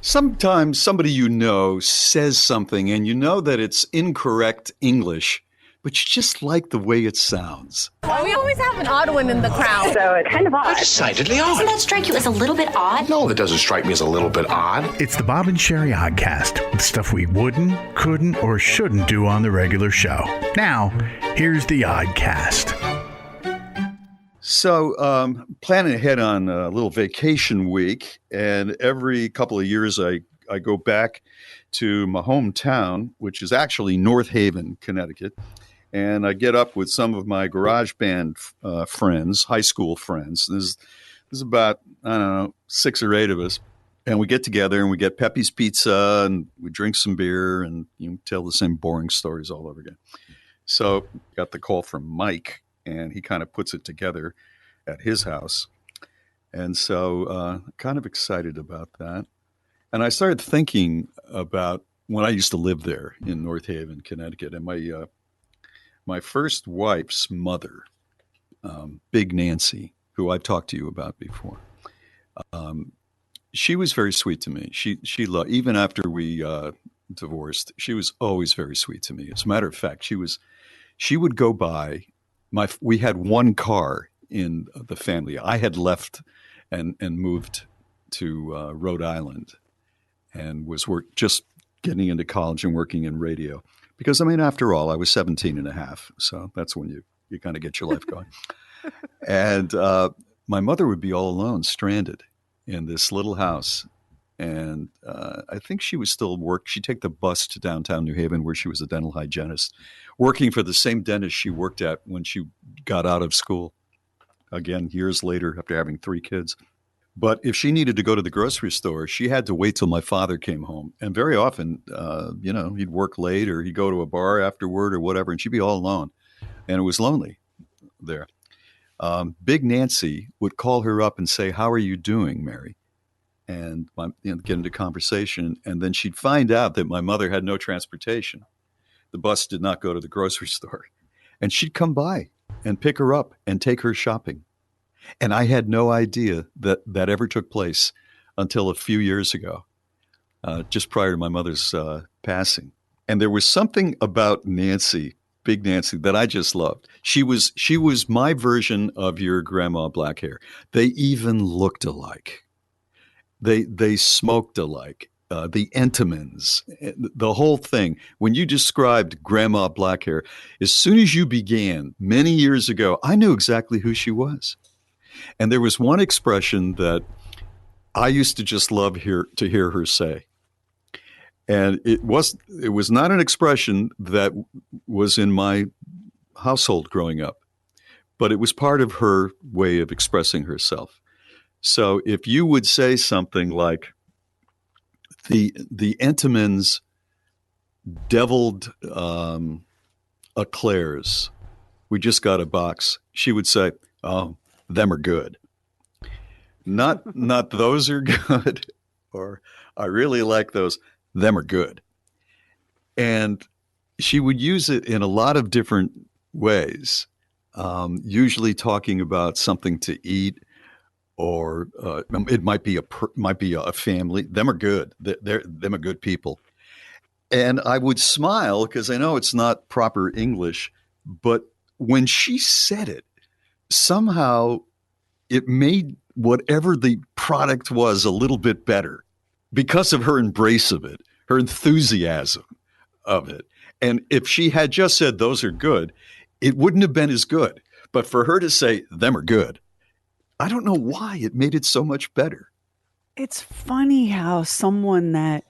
Sometimes somebody you know says something and you know that it's incorrect English, but you just like the way it sounds. Well, we always have an odd one in the crowd. So it's kind of odd. Decidedly odd. Doesn't that strike you as a little bit odd? No, that doesn't strike me as a little bit odd. It's the Bob and Sheri Oddcast, with stuff we wouldn't, couldn't, or shouldn't do on the regular show. Now, here's the Oddcast. So, planning ahead on a little vacation week, and every couple of years I go back to my hometown, which is actually North Haven, Connecticut, and I get up with some of my garage band friends, high school friends. There's about, 6 or 8 of us, and we get together and we get Pepe's Pizza and we drink some beer and tell the same boring stories all over again. So, got the call from Mike. And he kind of puts it together at his house. And so kind of excited about that. And I started thinking about when I used to live there in North Haven, Connecticut. And my first wife's mother, Big Nancy, who I've talked to you about before, she was very sweet to me. She loved, even after we divorced, she was always very sweet to me. As a matter of fact, she would go by. We had one car in the family. I had left and moved to Rhode Island and was just getting into college and working in radio. Because, after all, I was 17 and a half. So that's when you kind of get your life going. And my mother would be all alone, stranded in this little house. And I think she was still she'd take the bus to downtown New Haven where she was a dental hygienist, working for the same dentist she worked at when she got out of school. Again, years later, after having 3 kids. But if she needed to go to the grocery store, she had to wait till my father came home. And very often, he'd work late or he'd go to a bar afterward or whatever, and she'd be all alone. And it was lonely there. Big Nancy would call her up and say, "How are you doing, Mary?" And get into conversation. And then she'd find out that my mother had no transportation. The bus did not go to the grocery store. And she'd come by and pick her up and take her shopping. And I had no idea that ever took place until a few years ago, just prior to my mother's passing. And there was something about Nancy, Big Nancy, that I just loved. She was my version of your grandma black hair. They even looked alike. They smoked alike. The Entenmann's, the whole thing. When you described Grandma Black Hair, as soon as you began many years ago, I knew exactly who she was. And there was one expression that I used to just love to hear her say. And it was not an expression that was in my household growing up, but it was part of her way of expressing herself. So if you would say something like, the Entenmann's deviled eclairs, we just got a box, she would say, "Oh, them are good." Not those are good, or I really like those, them are good. And she would use it in a lot of different ways, usually talking about something to eat, or it might be a family. Them are good. Them are good people. And I would smile because I know it's not proper English, but when she said it, somehow it made whatever the product was a little bit better because of her embrace of it, her enthusiasm of it. And if she had just said those are good, it wouldn't have been as good. But for her to say them are good, I don't know why it made it so much better. It's funny how someone that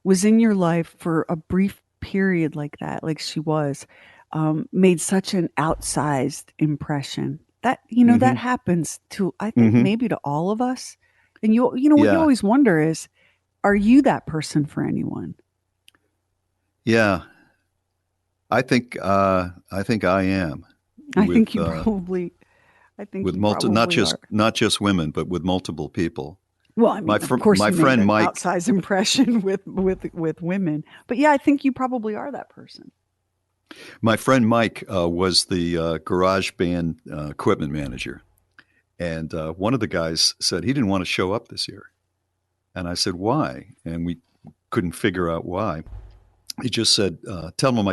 was in your life for a brief period like that, like she was, made such an outsized impression. That, that happens to, I think, maybe to all of us. And what you always wonder is, are you that person for anyone? Yeah, I think I am. I think you probably. I think with not just women, but with multiple people. Well, I mean, of course, my friend Mike, outsized impression with women, but yeah, I think you probably are that person. My friend Mike was the garage band equipment manager, and one of the guys said he didn't want to show up this year. And I said, why? And we couldn't figure out why. He just said, tell him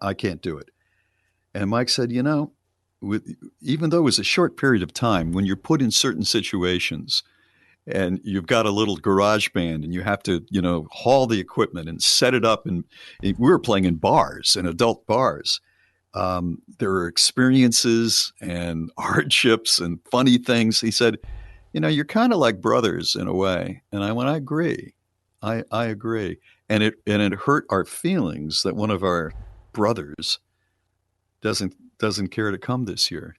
I can't do it. And Mike said, even though it was a short period of time, when you're put in certain situations and you've got a little garage band and you have to, haul the equipment and set it up. And we were playing in bars, in adult bars. There are experiences and hardships and funny things. He said, you're kind of like brothers in a way. And I went, I agree. I agree. And it hurt our feelings that one of our brothers doesn't care to come this year.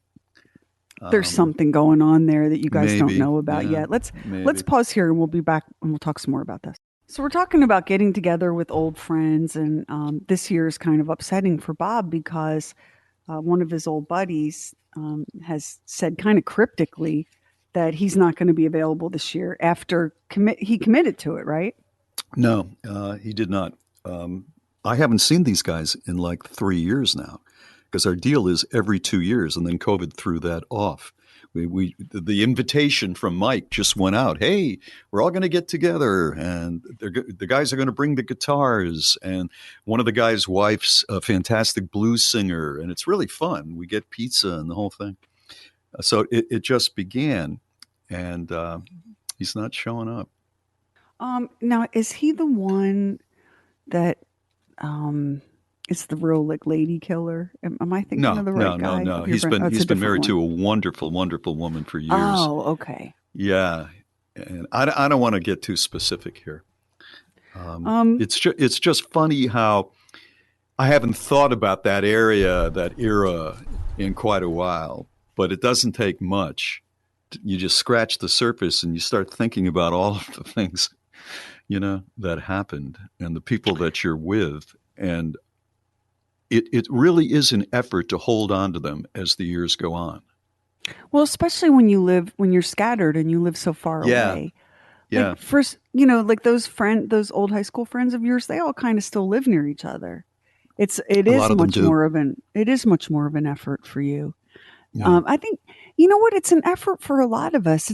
There's something going on there that you guys don't maybe, know about yeah, yet. Let's maybe. pause here and we'll be back and we'll talk some more about this. So we're talking about getting together with old friends, and this year is kind of upsetting for Bob because one of his old buddies has said kind of cryptically that he's not going to be available this year after he committed to it, right? No, he did not. I haven't seen these guys in like 3 years now, because our deal is every 2 years, and then COVID threw that off. The invitation from Mike just went out. Hey, we're all going to get together, and the guys are going to bring the guitars, and one of the guys' wife's a fantastic blues singer, and it's really fun. We get pizza and the whole thing. So it just began, and he's not showing up. Now, is he the one that is the real lady killer? Am I thinking of the right guy? No. He's been married to a wonderful, wonderful woman for years. Oh, okay. Yeah, and I don't want to get too specific here. It's just funny how I haven't thought about that era in quite a while, but it doesn't take much. You just scratch the surface and you start thinking about all of the things, that happened and the people that you're with. And it really is an effort to hold on to them as the years go on. Well, especially when you're scattered and you live so far away. Yeah. Like first, like those old high school friends of yours, they all kind of still live near each other. It is much more of an effort for you. Yeah. I think, what? It's an effort for a lot of us.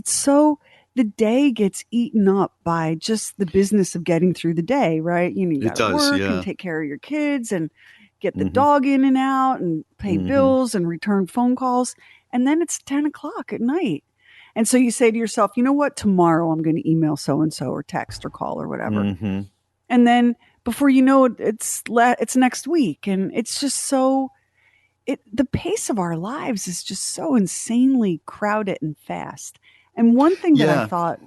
The day gets eaten up by just the business of getting through the day, right? You got to work and take care of your kids and get the dog in and out and pay bills and return phone calls. And then it's 10 o'clock at night. And so you say to yourself, you know what? Tomorrow I'm going to email so-and-so or text or call or whatever. Mm-hmm. And then before you know it, it's next week. And it's just the pace of our lives is just so insanely crowded and fast. And one thing that I thought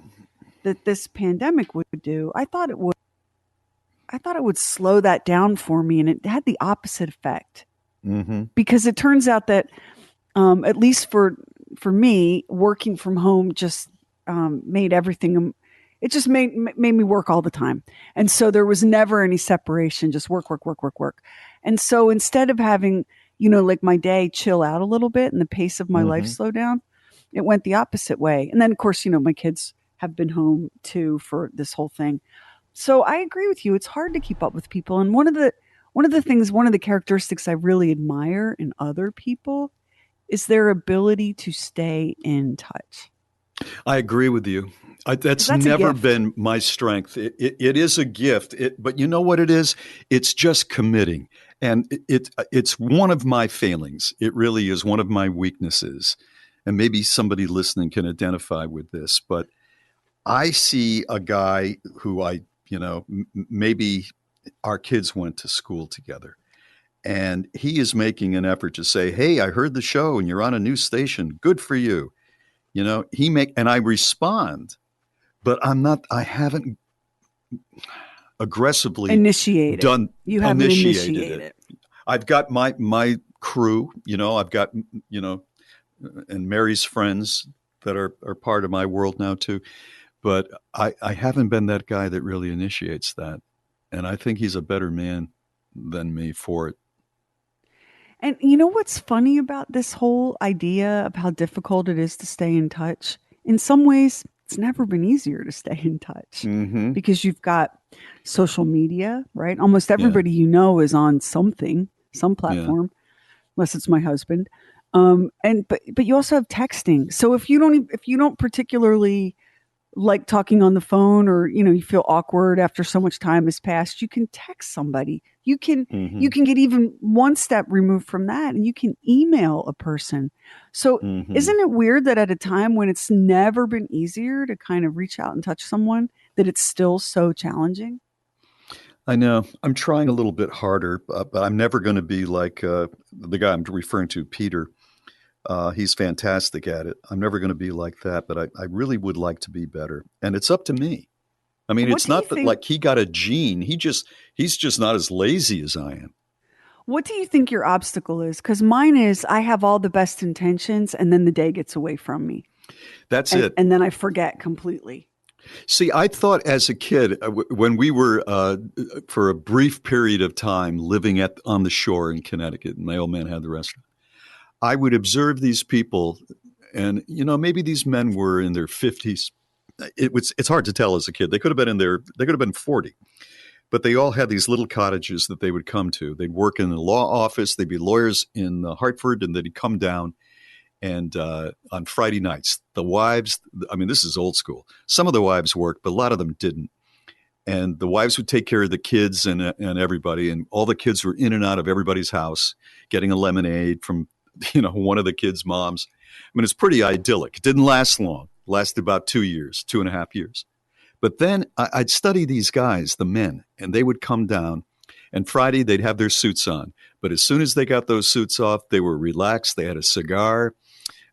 that this pandemic would do, I thought it would slow that down for me, and it had the opposite effect. Mm-hmm. Because it turns out that, at least for me, working from home just made everything. It just made me work all the time, and so there was never any separation. Just work. And so instead of having, like my day chill out a little bit and the pace of my life slow down, it went the opposite way. And then, of course, my kids have been home too for this whole thing. So I agree with you. It's hard to keep up with people. And one of the characteristics I really admire in other people is their ability to stay in touch. I agree with you. That's never been my strength. It is a gift. But you know what it is? It's just committing. And it's one of my failings. It really is one of my weaknesses. And maybe somebody listening can identify with this. But I see a guy who maybe our kids went to school together. And he is making an effort to say, hey, I heard the show and you're on a new station. Good for you. And I respond, but I haven't aggressively initiated it. I've got my crew, I've got, and Mary's friends that are part of my world now too. But I haven't been that guy that really initiates that. And I think he's a better man than me for it. And what's funny about this whole idea of how difficult it is to stay in touch? In some ways, it's never been easier to stay in touch because you've got social media, right? Almost everybody is on some platform, unless it's my husband. But you also have texting. So if you don't particularly like talking on the phone, or you feel awkward after so much time has passed, you can text somebody. You can get even one step removed from that, and you can email a person. So isn't it weird that at a time when it's never been easier to kind of reach out and touch someone, that it's still so challenging? I know. I'm trying a little bit harder, but I'm never going to be like the guy I'm referring to, Peter. He's fantastic at it. I'm never going to be like that, but I really would like to be better. And it's up to me. I mean, What it's do you not that think- like he got a gene. He's just not as lazy as I am. What do you think your obstacle is? Because mine is, I have all the best intentions, and then the day gets away from me. That's it. And then I forget completely. See, I thought as a kid, when we were for a brief period of time living on the shore in Connecticut, and my old man had the restaurant, I would observe these people, and maybe these men were in their 50s. It's hard to tell as a kid. They could have been 40, but they all had these little cottages that they would come to. They'd work in the law office. They'd be lawyers in Hartford, and they'd come down. And on Friday nights, the wives, I mean, this is old school. Some of the wives worked, but a lot of them didn't. And the wives would take care of the kids and everybody. And all the kids were in and out of everybody's house, getting a lemonade from, one of the kids' moms. I mean, it's pretty idyllic. It didn't last long. It lasted about 2 years, 2.5 years. But then I'd study these guys, the men, and they would come down. And Friday, they'd have their suits on. But as soon as they got those suits off, they were relaxed. They had a cigar.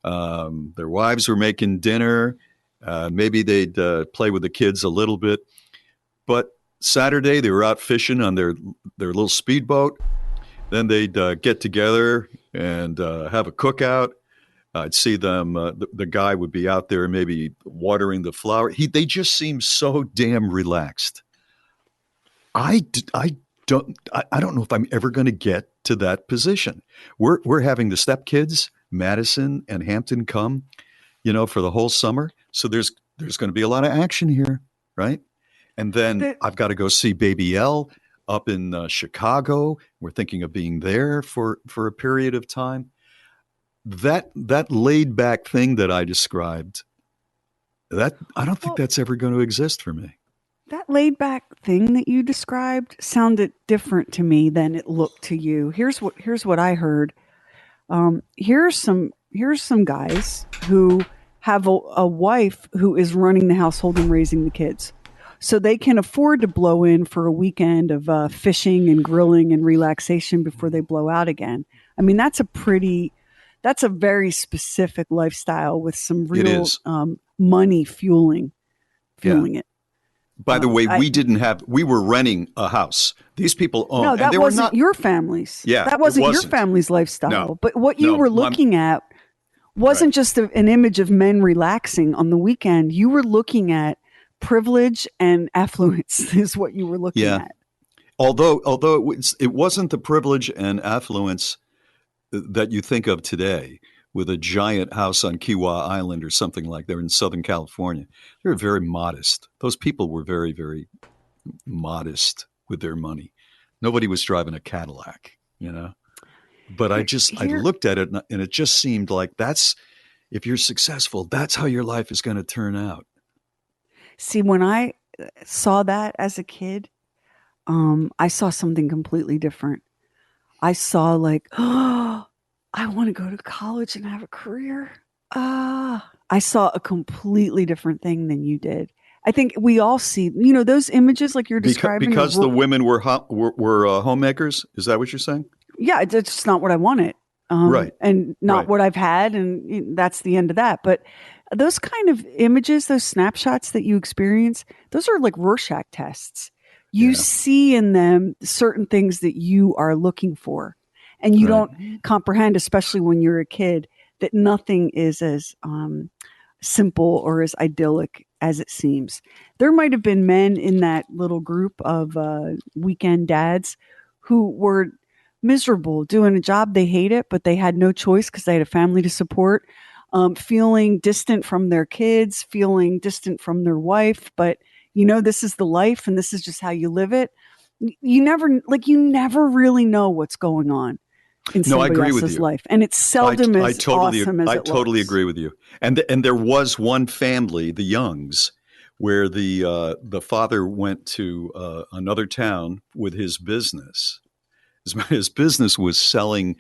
Their wives were making dinner. Maybe they'd play with the kids a little bit. But Saturday, they were out fishing on their little speedboat. Then they'd get together and have a cookout. I'd see them. The guy would be out there maybe watering the flower. They just seem so damn relaxed. I don't know if I'm ever going to get to that position. We're having the stepkids, Madison and Hampton, come, for the whole summer. So there's going to be a lot of action here, right? And then I've got to go see Baby L up in Chicago. We're thinking of being there for a period of time. That laid back thing that I described, that I don't think that's ever going to exist for me. That laid back thing that you described sounded different to me than it looked to you. Here's what I heard. Here's some guys who have a wife who is running the household and raising the kids, so they can afford to blow in for a weekend of fishing and grilling and relaxation before they blow out again. I mean, that's a very specific lifestyle with some real money fueling it. By the way, we were renting a house. These people owned. No, that wasn't your family's. Yeah, that wasn't your family's lifestyle. No, but what you were looking at wasn't just an image of men relaxing on the weekend. You were looking at privilege and affluence is what you were looking at. Although it wasn't the privilege and affluence that you think of today, with a giant house on Kiwa Island or something like that in Southern California. They were very modest. Those people were very, very modest with their money. Nobody was driving a Cadillac, But I looked at it and it just seemed like if you're successful, that's how your life is going to turn out. See, when I saw that as a kid, I saw something completely different. I saw I want to go to college and have a career. I saw a completely different thing than you did. I think we all see, those images like you're describing. Because the women were homemakers? Is that what you're saying? Yeah, it's just not what I wanted. Right. And not what I've had. And that's the end of that. But those kind of images, those snapshots that you experience, those are like Rorschach tests. You see in them certain things that you are looking for. And you don't comprehend, especially when you're a kid, that nothing is as simple or as idyllic as it seems. There might have been men in that little group of weekend dads who were miserable doing a job they hated, but they had no choice because they had a family to support, feeling distant from their kids, feeling distant from their wife. But, this is the life and this is just how you live it. You never really know what's going on in somebody else's life. And it's seldom as awesome as it looks. I totally agree with you. And there was one family, the Youngs, where the father went to another town with his business. His business was selling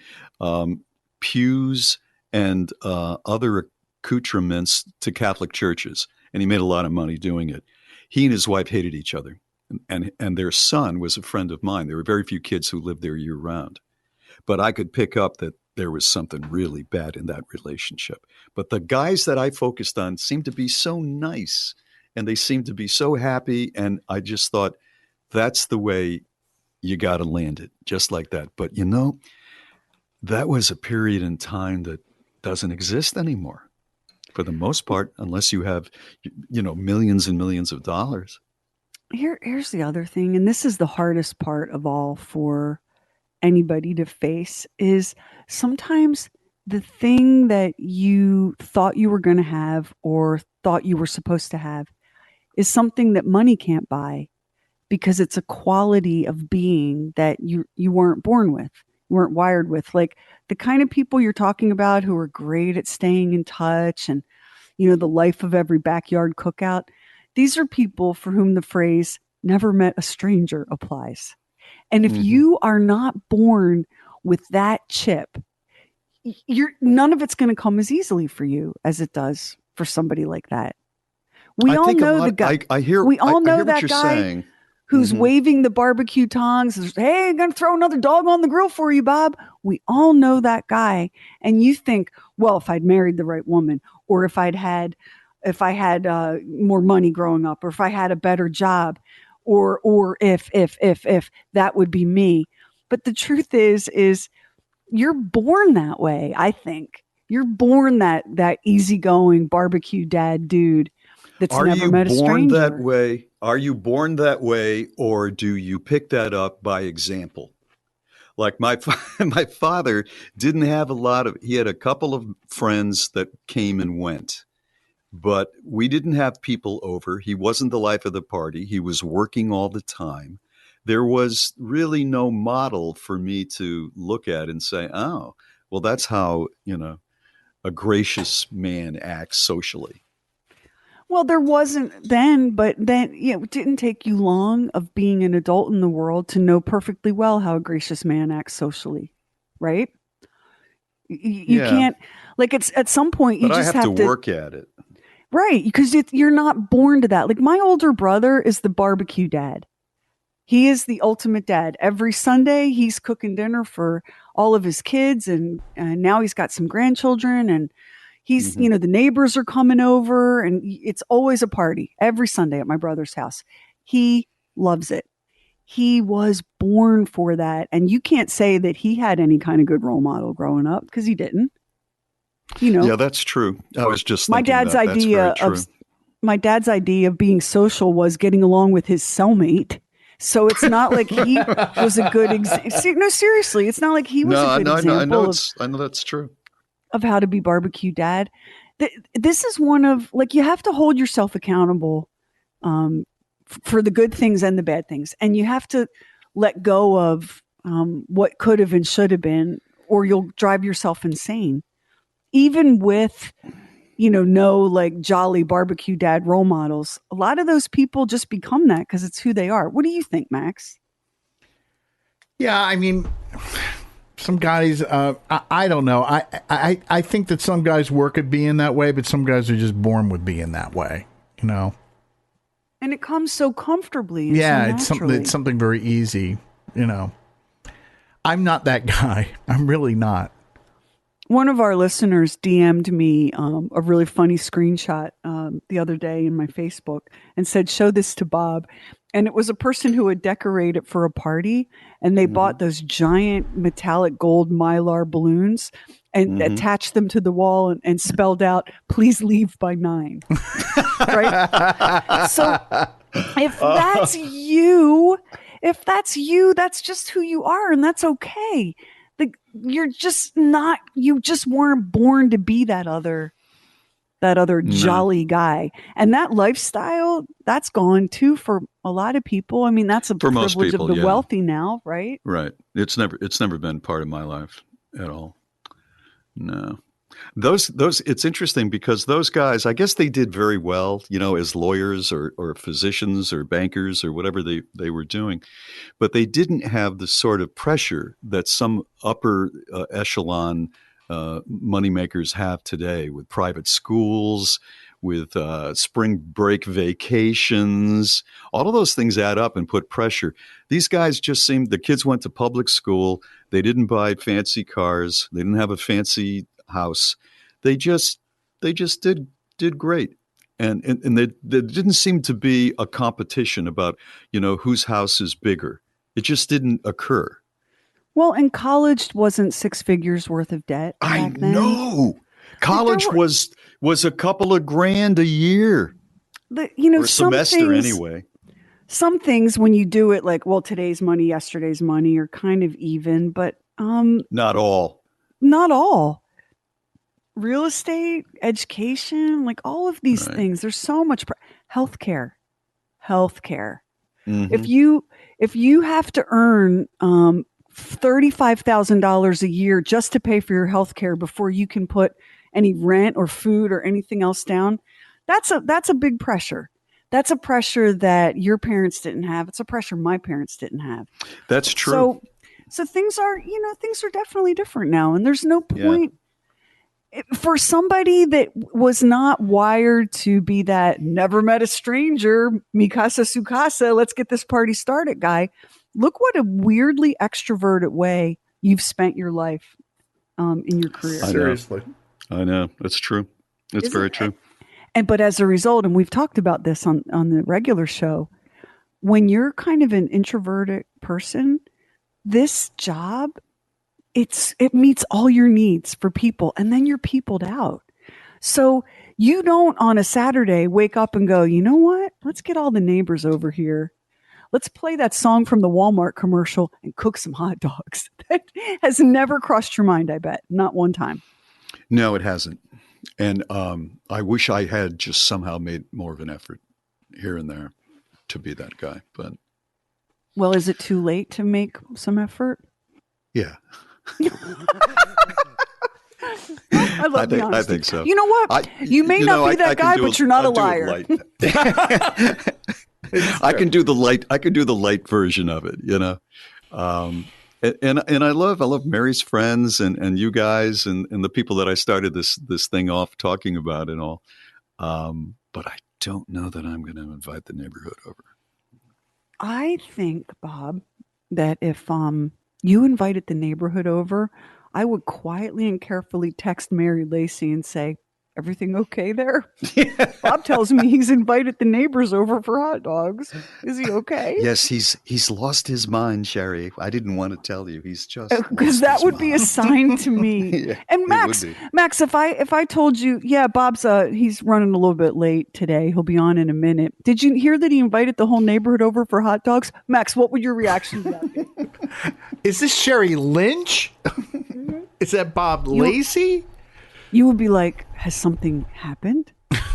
pews and other accoutrements to Catholic churches, and he made a lot of money doing it. He and his wife hated each other, and their son was a friend of mine. There were very few kids who lived there year round, but I could pick up that there was something really bad in that relationship. But the guys that I focused on seemed to be so nice, and they seemed to be so happy, and I just thought, that's the way you got to land it, just like that. But that was a period in time that doesn't exist anymore, for the most part, unless you have, millions and millions of dollars. Here's the other thing, and this is the hardest part of all for anybody to face, is sometimes the thing that you thought you were going to have or thought you were supposed to have is something that money can't buy, because it's a quality of being that you weren't born with, you weren't wired with. Like the kind of people you're talking about who are great at staying in touch and, the life of every backyard cookout. These are people for whom the phrase "never met a stranger" applies. And if you are not born with that chip, none of it's going to come as easily for you as it does for somebody like that. We all know the guy. We all know that guy who's waving the barbecue tongs. Hey, I'm going to throw another dog on the grill for you, Bob. We all know that guy. And you think, well, if I'd married the right woman, or if I had more money growing up, or if I had a better job, or if that would be me. But the truth is you're born that way. I think you're born that easygoing barbecue dad dude that's never met a stranger. Are you born that way, or do you pick that up by example? Like my father didn't have he had a couple of friends that came and went, but we didn't have people over. He wasn't the life of the party. He was working all the time. There was really no model for me to look at and say, oh, well, that's how, a gracious man acts socially. Well, there wasn't then, but then, it didn't take you long of being an adult in the world to know perfectly well how a gracious man acts socially, right? You can't, like, it's at some point you just have to work at it. Right, because you're not born to that. Like my older brother is the barbecue dad. He is the ultimate dad. Every Sunday, he's cooking dinner for all of his kids, and now he's got some grandchildren, and he's, the neighbors are coming over, and it's always a party every Sunday at my brother's house. He loves it. He was born for that, and you can't say that he had any kind of good role model growing up, because he didn't. Yeah, that's true. I was just thinking my dad's idea of being social was getting along with his cellmate. So it's not like he was a good example. No, seriously, it's not like he was a good example. I know that's true. Of how to be barbecue dad. This is one of, like, you have to hold yourself accountable for the good things and the bad things. And you have to let go of what could have and should have been, or you'll drive yourself insane. Even with, no like jolly barbecue dad role models, a lot of those people just become that because it's who they are. What do you think, Max? Yeah, I mean, some guys, I don't know. I think that some guys work at being that way, but some guys are just born with being that way, And it comes so comfortably. Yeah, it's something very easy, I'm not that guy. I'm really not. One of our listeners DM'd me a really funny screenshot the other day in my Facebook and said, show this to Bob. And it was a person who had decorated for a party, and they bought those giant metallic gold Mylar balloons and attached them to the wall and spelled out, "Please leave by 9." Right? So if that's you, that's just who you are, and that's okay. You just weren't born to be that other jolly guy. And that lifestyle, that's gone too for a lot of people. I mean, that's a privilege of the wealthy now, right? Right. It's never been part of my life at all. No. Those it's interesting because those guys, I guess they did very well, as lawyers or physicians or bankers or whatever they were doing, but they didn't have the sort of pressure that some upper echelon moneymakers have today with private schools, with spring break vacations. All of those things add up and put pressure. These guys the kids went to public school. They didn't buy fancy cars. They didn't have a fancy house. They just did great. And there didn't seem to be a competition about, whose house is bigger. It just didn't occur. Well, and college wasn't 6 figures worth of debt back then. I know. College was a couple of grand a year. Or a semester anyway. Some things when you do it like, well, today's money, yesterday's money are kind of even, but not all. Not all. Real estate, education, like all of these things. There's so much healthcare. Mm-hmm. If you have to earn $35,000 a year just to pay for your healthcare before you can put any rent or food or anything else down, that's a big pressure. That's a pressure that your parents didn't have. It's a pressure my parents didn't have. That's true. So things are definitely different now, and there's no point. For somebody that was not wired to be that never met a stranger, mi casa su casa, let's get this party started guy, look what a weirdly extroverted way you've spent your life in your career. Seriously. I know. That's true. It's very true. But as a result, and we've talked about this on the regular show, when you're kind of an introverted person, this job, it meets all your needs for people, and then you're peopled out. So you don't on a Saturday wake up and go, you know what? Let's get all the neighbors over here. Let's play that song from the Walmart commercial and cook some hot dogs. That has never crossed your mind, I bet. Not one time. No, it hasn't. And I wish I had just somehow made more of an effort here and there to be that guy. But well, is it too late to make some effort? Yeah. I love the honesty. I think so. You know what? You may not be that guy, but you're not a liar. I can do the light version of it, And I love Mary's friends and you guys and the people that I started this thing off talking about and all. But I don't know that I'm going to invite the neighborhood over. I think, Bob, that if you invited the neighborhood over, I would quietly and carefully text Mary Lacey and say, everything okay there? Bob tells me he's invited the neighbors over for hot dogs. Is he okay? Yes, he's lost his mind, Sheri. I didn't want to tell you. He's just because that would be a sign to me. Yeah, and Max, if I told you, yeah, Bob's he's running a little bit late today. He'll be on in a minute. Did you hear that he invited the whole neighborhood over for hot dogs? Max, what would your reaction to that be? Is this Sheri Lynch? Is that Bob Lacey? You would be like, has something happened?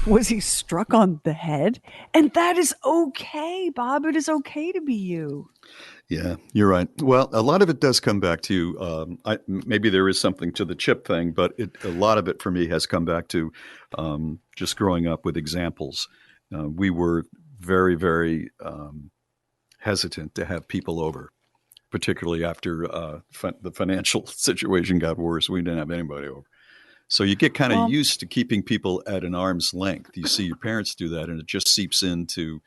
Was he struck on the head? And that is okay, Bob. It is okay to be you. Yeah, you're right. Well, a lot of it does come back to, maybe there is something to the chip thing, but a lot of it for me has come back to just growing up with examples. We were very, very hesitant to have people over, particularly after the financial situation got worse. We didn't have anybody over. So you get kind of used to keeping people at an arm's length. You see your parents do that, and it just seeps into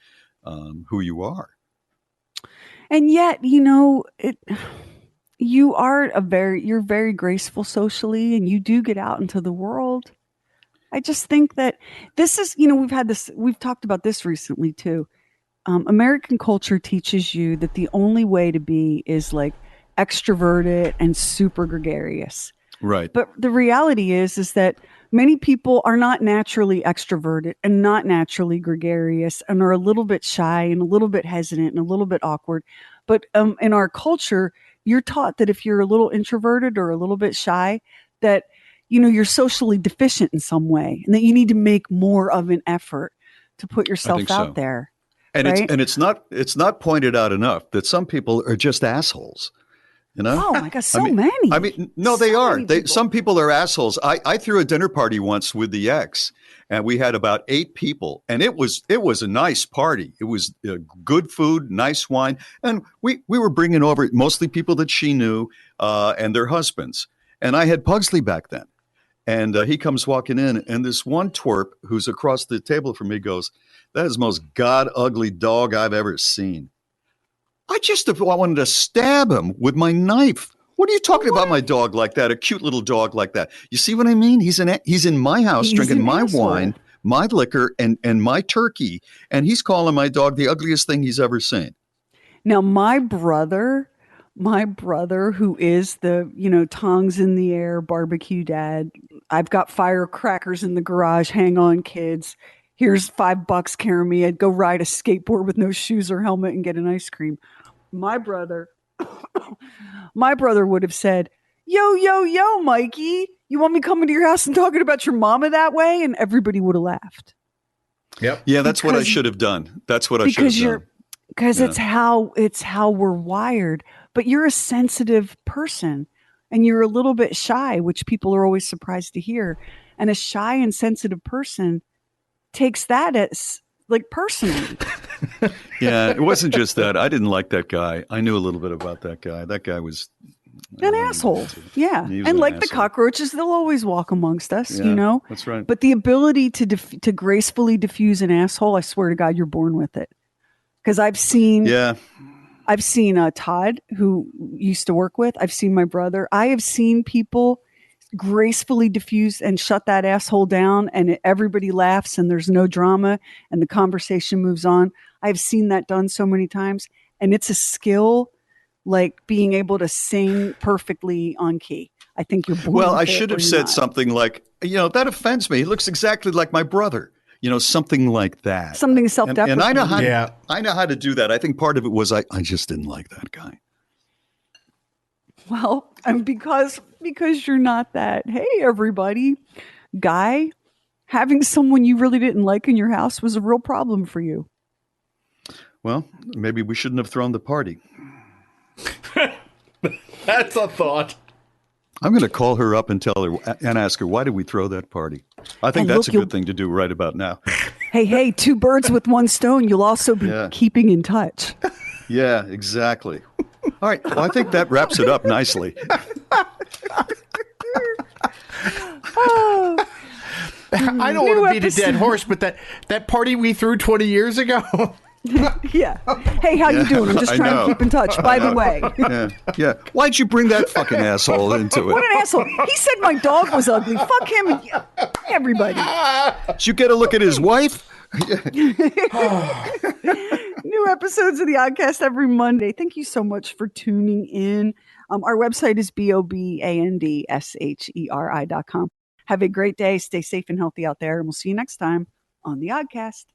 who you are. And yet, you're very graceful socially, and you do get out into the world. I just think that this is, we've talked about this recently too. American culture teaches you that the only way to be is like extroverted and super gregarious. Right. But the reality is that many people are not naturally extroverted and not naturally gregarious and are a little bit shy and a little bit hesitant and a little bit awkward. But in our culture, you're taught that if you're a little introverted or a little bit shy, that, you're socially deficient in some way and that you need to make more of an effort to put yourself out there. And right? it's not pointed out enough that some people are just assholes. You know? Oh my God, so I mean, many. I mean, no, they So are. many people. Some people are assholes. I threw a dinner party once with the ex, and we had about 8 people, and it was a nice party. It was good food, nice wine, and we were bringing over mostly people that she knew and their husbands. And I had Pugsley back then, and he comes walking in, and this one twerp who's across the table from me goes, "That is the most god ugly dog I've ever seen." I wanted to stab him with my knife. What are you talking about my dog like that? A cute little dog like that. You see what I mean? He's in my house He's drinking an my asshole. wine, my liquor, and my turkey. And he's calling my dog the ugliest thing he's ever seen. Now, my brother, who is the, tongs in the air barbecue dad. I've got firecrackers in the garage. Hang on, kids. Here's $5. Carry me. I'd go ride a skateboard with no shoes or helmet and get an ice cream. My brother would have said, yo, Mikey, you want me coming to your house and talking about your mama that way? And everybody would have laughed. Yep. Yeah, that's what I should have done. That's what I should have done. Because it's how we're wired. But you're a sensitive person and you're a little bit shy, which people are always surprised to hear. And a shy and sensitive person takes that as personally. Yeah, it wasn't just that. I didn't like that guy. I knew a little bit about that guy. That guy was an asshole. Yeah. And like the cockroaches, they'll always walk amongst us, Yeah, that's right. But the ability to gracefully diffuse an asshole, I swear to God, you're born with it. Because I've seen Todd, who used to work with. I've seen my brother. I have seen people gracefully diffuse and shut that asshole down, and everybody laughs, and there's no drama, and the conversation moves on. I've seen that done so many times, and it's a skill, like being able to sing perfectly on key. I think you're born. Well, with I it should or have you're said not. something like, that offends me. He looks exactly like my brother. Something like that. Something self-deprecating. And I know how. Yeah. I know how to do that. I think part of it was I just didn't like that guy. Well, and because you're not that. Hey, everybody, guy, having someone you really didn't like in your house was a real problem for you. Well, maybe we shouldn't have thrown the party. That's a thought. I'm going to call her up and tell her and ask her, why did we throw that party? I think And that's look, a good thing to do right about now. Hey, 2 birds with 1 stone. You'll also be keeping in touch. Yeah, exactly. All right. Well, I think that wraps it up nicely. I don't want to beat a dead horse, but that party we threw 20 years ago. Yeah. Hey, how you doing? I'm just trying to keep in touch. By the way. Yeah. Why'd you bring that fucking asshole into it? What an asshole. He said my dog was ugly. Fuck him and everybody. Did you get a look at his wife? New episodes of the Oddcast every Monday. Thank you so much for tuning in. Our website is BOBANDSHERI.com. Have a great day. Stay safe and healthy out there. And we'll see you next time on the Oddcast.